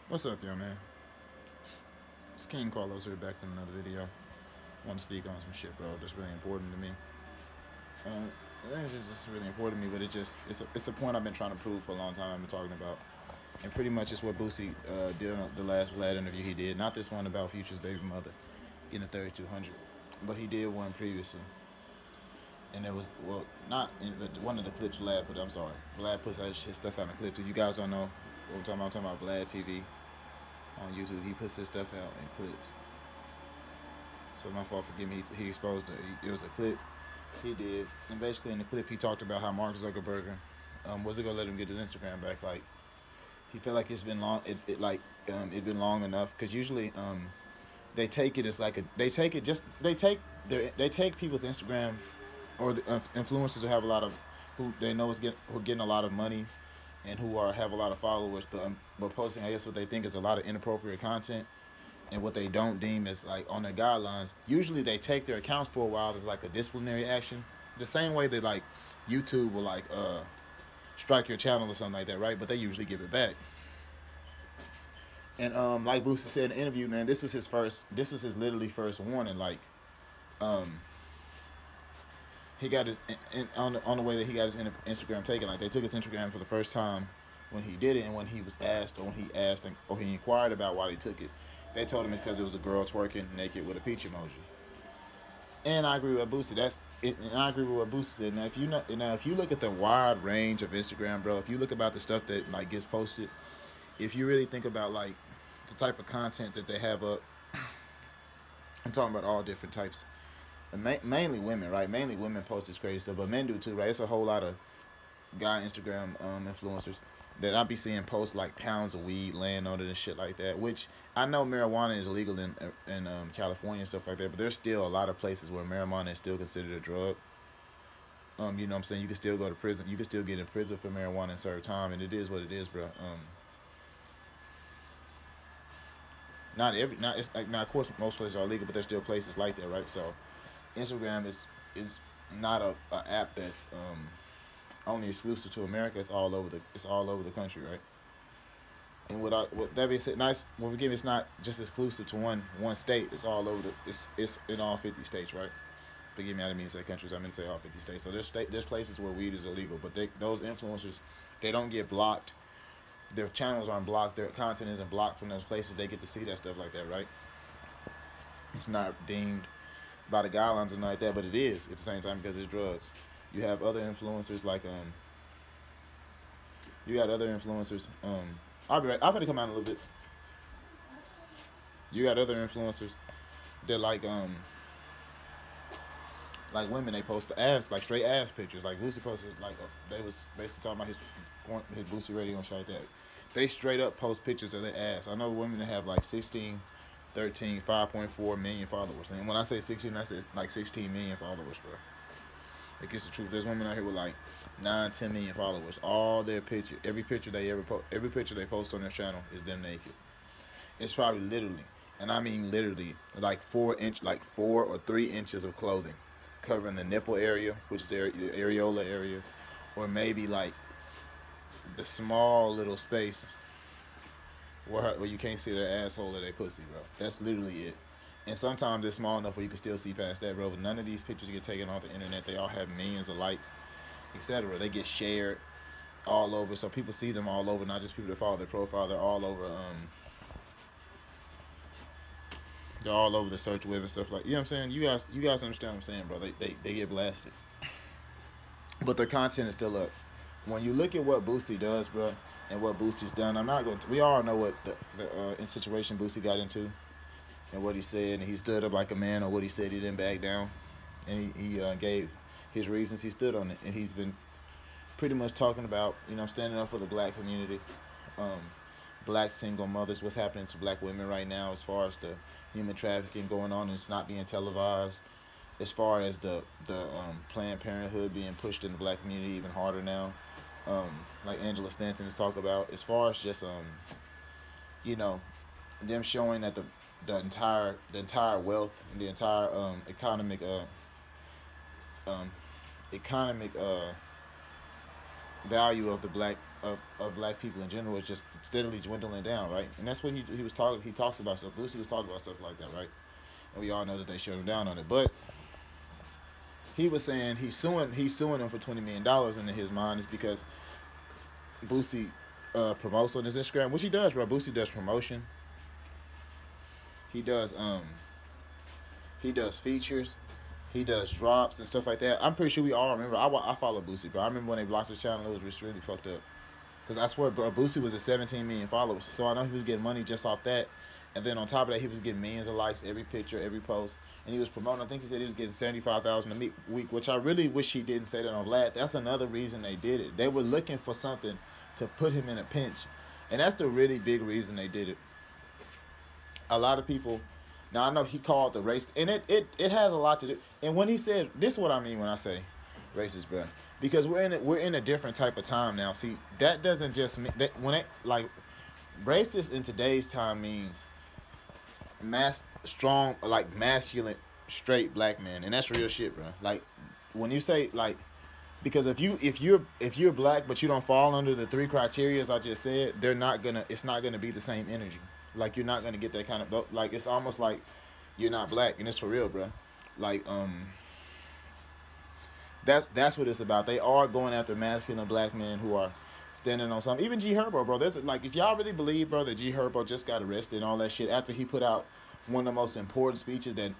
What's up, yo, man? It's King Carlos here back in another video. Want to speak on some shit, bro, that's really important to me. Uh, it's just really important to me, but it's a point I've been trying to prove for a long time. I've been talking about, and pretty much it's what Boosie did on the last Vlad interview he did. Not this one about Future's baby mother getting a 3200, but he did one previously, and it was not in one of the clips Vlad put. I'm sorry, Vlad puts his stuff out in clips. If you guys don't know what I'm talking about Vlad TV on YouTube. He puts his stuff out in clips. So my fault, forgive me. He exposed it. It was a clip he did, and basically in the clip he talked about how Mark Zuckerberg wasn't gonna let him get his Instagram back. Like he felt like it's been long. It been long enough because usually they take it as like a they take people's Instagram or the influencers who have a lot of who they know is who are getting a lot of money and who are have a lot of followers, but posting I guess what they think is a lot of inappropriate content and what they don't deem as like on their guidelines. Usually they take their accounts for a while as like a disciplinary action, the same way that like YouTube will like strike your channel or something like that, right? But they usually give it back. And like Boosie said in the interview, man, this was his literally first warning. Like um, he got his on the way that he got his Instagram taken. Like they took his Instagram for the first time when he did it, and when he was asked, or when he asked, or he inquired about why they took it, they told him it's because it was a girl twerking naked with a peach emoji. And I agree with Boosie. And I agree with what Boosie said. Now if you look at the wide range of Instagram, bro, if you look about the stuff that like gets posted, if you really think about like the type of content that they have up, I'm talking about all different types. Mainly women, right? Mainly women post this crazy stuff, but men do too, right? It's a whole lot of guy Instagram influencers that I be seeing post like pounds of weed laying on it and shit like that. Which I know marijuana is illegal in California and stuff like that, but there's still a lot of places where marijuana is still considered a drug. You know what I'm saying? You can still go to prison. You can still get in prison for marijuana and serve time, and it is what it is, bro. Not it's like now of course most places are illegal, but there's still places like that, right? So Instagram is not a app that's only exclusive to America. It's all over the country, right? And with that being said, nice. When we give it's not just exclusive to one state. It's all over it's in all 50 states, right? Forgive me, I didn't mean to say countries. I meant to say all 50 states. So there's places where weed is illegal, but those influencers they don't get blocked. Their channels aren't blocked. Their content isn't blocked from those places. They get to see that stuff like that, right? It's not deemed by the guidelines or nothing like that, but it is at the same time because it's drugs. You have other influencers like you got other influencers. I'll be right. I'm gonna come out in a little bit. You got other influencers that like women. They post the ass like straight ass pictures. Like Boosie posted like they was basically talking about his Boosie radio and shit like that. They straight up post pictures of their ass. I know women that have like 16, 13, 5.4 million followers. And when I say 16, I say like 16 million followers, bro. Like it's the truth. There's women out here with like 9, 10 million followers. All their picture, every picture they ever post, every picture they post on their channel is them naked. It's probably literally, and I mean literally, like 4 or 3 inches of clothing covering the nipple area, which is the areola area, or maybe like the small little space where you can't see their asshole or their pussy, bro. That's literally it. And sometimes it's small enough where you can still see past that, bro. But none of these pictures get taken off the internet. They all have millions of likes, etc. They get shared all over, so people see them all over. Not just people that follow their profile. They're all over. They're all over the search web and stuff like. You know what I'm saying? You guys understand what I'm saying, bro? They get blasted, but their content is still up. When you look at what Boosie does, bro, and what Boosie's done, I'm not going to. We all know what the in situation Boosie got into and what he said, and he stood up like a man on what he said. He didn't back down, and he gave his reasons. He stood on it, and he's been pretty much talking about standing up for the black community, um, black single mothers, what's happening to black women right now as far as the human trafficking going on and it's not being televised, as far as the Planned Parenthood being pushed in the black community even harder now, um, like Angela Stanton has talked about, as far as just you know them showing that the entire wealth and the entire um, economic value of the of black people in general is just steadily dwindling down, right? And that's what he was talking. He talks about stuff. Boosie was talking about stuff like that, right? And we all know that they shut him down on it. But he was saying he's suing him for $20 million, and in his mind is because Boosie promotes on his Instagram, which he does, bro. Boosie does promotion. He does features. He does drops and stuff like that. I'm pretty sure we all remember. I follow Boosie, bro. I remember when they blocked his channel. It was just really fucked up. Because I swear, bro, Boosie was at 17 million followers. So I know he was getting money just off that. And then on top of that, he was getting millions of likes, every picture, every post. And he was promoting. I think he said he was getting 75,000 a week, which I really wish he didn't say that on Vlad. That's another reason they did it. They were looking for something to put him in a pinch. And that's the really big reason they did it. A lot of people... Now, I know he called the race, and it has a lot to do. And when he said, this is what I mean when I say racist, bro. Because we're in a different type of time now. See, that doesn't just mean that when it like racist in today's time means strong, like masculine, straight black men, and that's real shit, bro. Like when you say like, because if you're black but you don't fall under the 3 criteria I just said, it's not gonna be the same energy. Like you're not gonna get that kind of, like it's almost like you're not black, and it's for real, bro. Like that's what it's about. They are going after masculine black men who are standing on something. Even G Herbo, bro. There's like, if y'all really believe, bro, that G Herbo just got arrested and all that shit after he put out one of the most important speeches that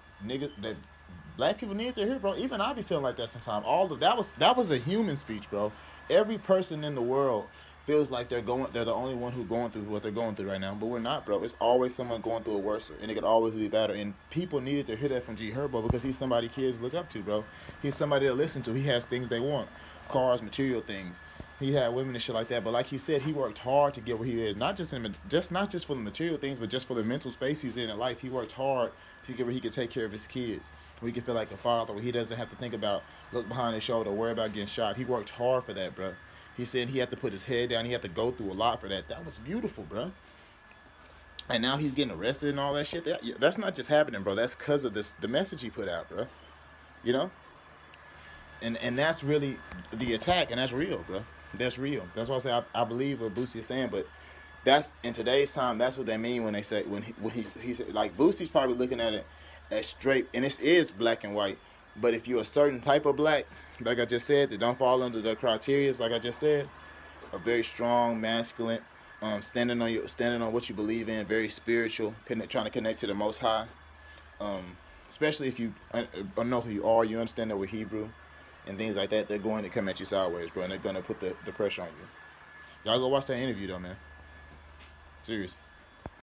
black people need to hear, bro. Even I be feeling like that sometimes. That was a human speech, bro. Every person in the world feels like they're the only one who's going through what they're going through right now, but we're not, bro. It's always someone going through it worse, and it could always be better. And people needed to hear that from G Herbo because he's somebody kids look up to, bro. He's somebody to listen to. He has things they want, cars, material things. He had women and shit like that. But like he said, he worked hard to get where he is, not just for the material things, but just for the mental space he's in life. He worked hard to get where he could take care of his kids, where he can feel like a father, where he doesn't have to think about, look behind his shoulder, worry about getting shot. He worked hard for that, bro. He said he had to put his head down. He had to go through a lot for that. That was beautiful, bro. And now he's getting arrested and all that shit. That's not just happening, bro. That's because of the message he put out, bro. You know? And that's really the attack, and that's real, bro. That's real. That's why I say I believe what Boosie is saying, but that's, in today's time, that's what they mean when they say, when he said, like, Boosie's probably looking at it as straight, and it is black and white. But if you're a certain type of black, like I just said, that don't fall under the criteria, like I just said, a very strong, masculine, standing on what you believe in, very spiritual, trying to connect to the Most High. Especially if you know who you are, you understand that we're Hebrew and things like that. They're going to come at you sideways, bro, and they're going to put the pressure on you. Y'all go watch that interview, though, man. Serious.